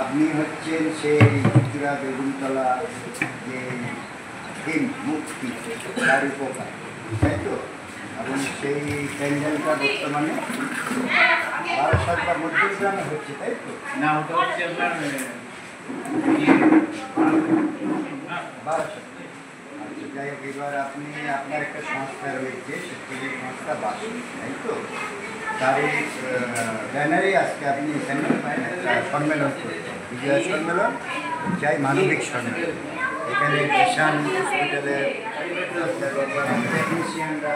আপনি হচ্ছেন সেই চুচুড়া বেগুনতলা যে থিম মুক্তি তার উপকার, তাই তো? এবং সেই প্যান্ডেলটা বর্তমানে বারাসাত বা মধ্যগ্রামে হচ্ছে, তাই তো? না, ওটা হচ্ছে আপনার বারাসাত। আচ্ছা, যাই হোক, এবার আপনি আপনার একটা সংস্থা রয়েছে, সেই সংস্থা বাসী, তাই তো? তার এই ব্যানারে আজকে আপনি এখানে সম্মেলন করেছেন, বিজয় সম্মেলন চাই মানবিক সম্মেলন। এখানে কিষাণ হসপিটালের টেকনিশিয়ানরা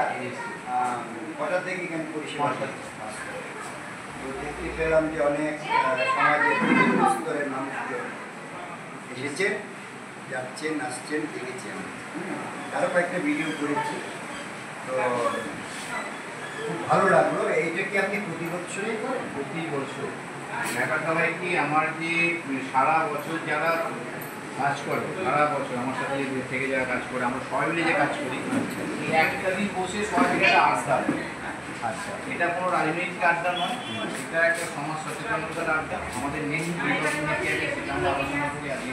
কটা থেকে এখানে পরিষেবা করছে। তো দেখতে পেলাম যে অনেক সমাজের বিভিন্ন স্তরের মানুষজন এসেছেন, যাচ্ছেন, আসছেন, দেখেছেন। আরও কয়েকটা ভিডিও করেছি, তো খুব ভালো লাগলো। এইটা কি আপনি প্রতি বছরই করেন? প্রতি বছর ব্যাপারটা হয় কি, আমার যে সারা বছর যারা কাজ করে, সারা বছর আমার সাথে যে থেকে যারা কাজ করে, আমরা সবাই মিলে যে কাজ করি, এই একটা দিন বসে সবাই মিলে একটা আড্ডা। আচ্ছা, এটা কোনো রাজনৈতিক আড্ডা নয়, এটা একটা সমাজ সচেতনতার আড্ডা। আমাদের মেন বিষয় কি আছে সেটা আমরা আলোচনা করি। আজকে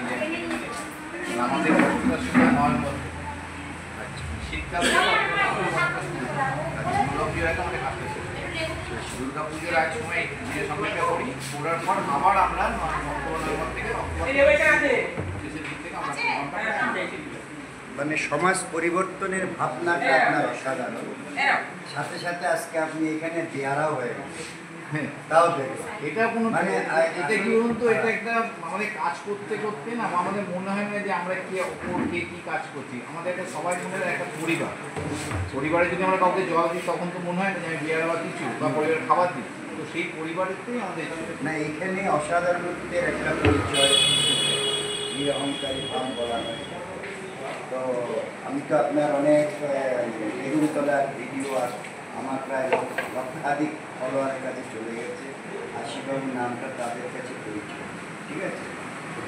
আমাদের বছরের সময় 9 বছর শীতকাল দুর্গা পুজোর এক সময় যে সময়টা করি, পুরার পর আবার আমরা নভেম্বর থেকে মানে সমাজ পরিবর্তনের ভাবনাটা আপনার অসাধারণ। সাথে সাথে আজকে আপনি এখানে দেয়ারাও হয়ে গেছে, তাও দেখলাম। এটা কোনো মানে এটা কি বলুন তো, এটা একটা আমাদের কাজ করতে করতে না আমাদের মনে হয় না যে আমরা কি ওপর কে কী কাজ করছি। আমাদের একটা সবাই মনে হয় একটা পরিবার। পরিবারে যদি আমরা কাউকে জল দিই তখন তো মনে হয় না যে আমি বিয়ার বা কিছু বা পরিবারের খাবার দিই, তো সেই পরিবারেতেই আমাদের না, এখানে অসাধারণত্বের একটা পরিচয়, এই অহংকারী ভাব বলা হয়। তো আমি তো আপনার অনেক বেগুনতলার ভিডিও আমার প্রায় লক্ষাধিক ফলোয়ারের কাছে চলে গেছে, আশীর্বাবুর নামটা তাদের কাছে পরিচয়। ঠিক আছে,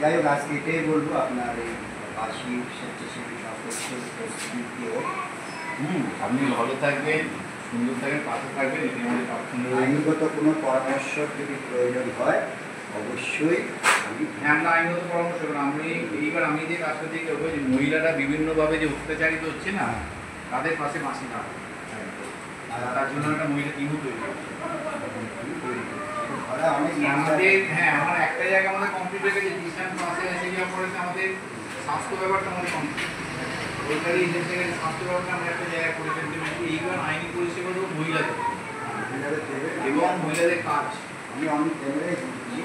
যাই হোক, আজকে এটাই বলবো, আপনার এই বাসী স্বেচ্ছাসেবী সদস্যকেও আপনি ভালো থাকবেন, সুন্দর থাকবেন, পাশে থাকবেন, এটি আমাদের প্রার্থনা। আইনগত কোনো পরামর্শ যদি প্রয়োজন হয় অবশ্যই হ্যাঁ, আমরা আইনগত পরামর্শ করবো। আমি যে কাজটা থেকে করবো, যে মহিলারা বিভিন্নভাবে যে অত্যাচারিত হচ্ছে না, তাদের পাশে মাসি থাকবে। তার জন্য একটা মহিলা টিমও তৈরি করছে আমাদের। হ্যাঁ, আমার একটা জায়গায় আমাদের কমপ্লিট হয়ে গেছে, ডিস্টেন্স পাশে এসে যাওয়ার পরে আমাদের স্বাস্থ্য ব্যাপারটা আমাদের কমপ্লিট। ওইটারই এসে গেছে স্বাস্থ্য ব্যাপারটা আমরা একটা জায়গায় করে ফেলতে পারি। এইবার আইনি পরিষেবা দেবো মহিলাদের এবং মহিলাদের কাজ। আমি অনেক জায়গায় ঘুরছি,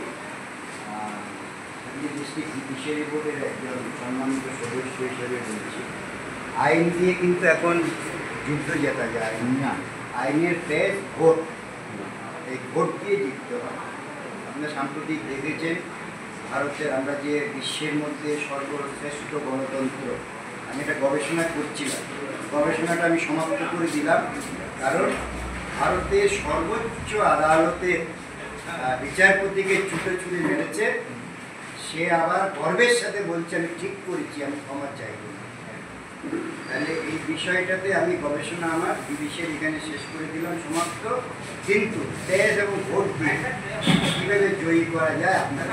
ডিস্ট্রিক্ট জুডিশিয়ারি বোর্ডের একজন সম্মানিত সদস্য হিসেবে বলছি, আইন দিয়ে কিন্তু এখন যুদ্ধ জেতা যায় না। আইনের প্রেস ভোট, এই ভোট দিয়ে জিততে হয়। আপনারা সাম্প্রতিক দেখেছেন ভারতের, আমরা যে বিশ্বের মধ্যে সর্বশ্রেষ্ঠ গণতন্ত্র, আমি একটা গবেষণা করছিলাম, গবেষণাটা আমি সমাপ্ত করে দিলাম। কারণ ভারতের সর্বোচ্চ আদালতের বিচারপতিকে ছুটে মেরেছে, সে আবার গর্বের সাথে বলছে আমি ঠিক করেছি, আমি ক্ষমা চাইব। তাহলে এই বিষয়টাতে আমি গবেষণা আমার বিবিসির এখানে শেষ করে দিলাম, সমাপ্ত। কিন্তু দেশ এবং ভোট দিয়ে কীভাবে জয়ী করা যায় আপনার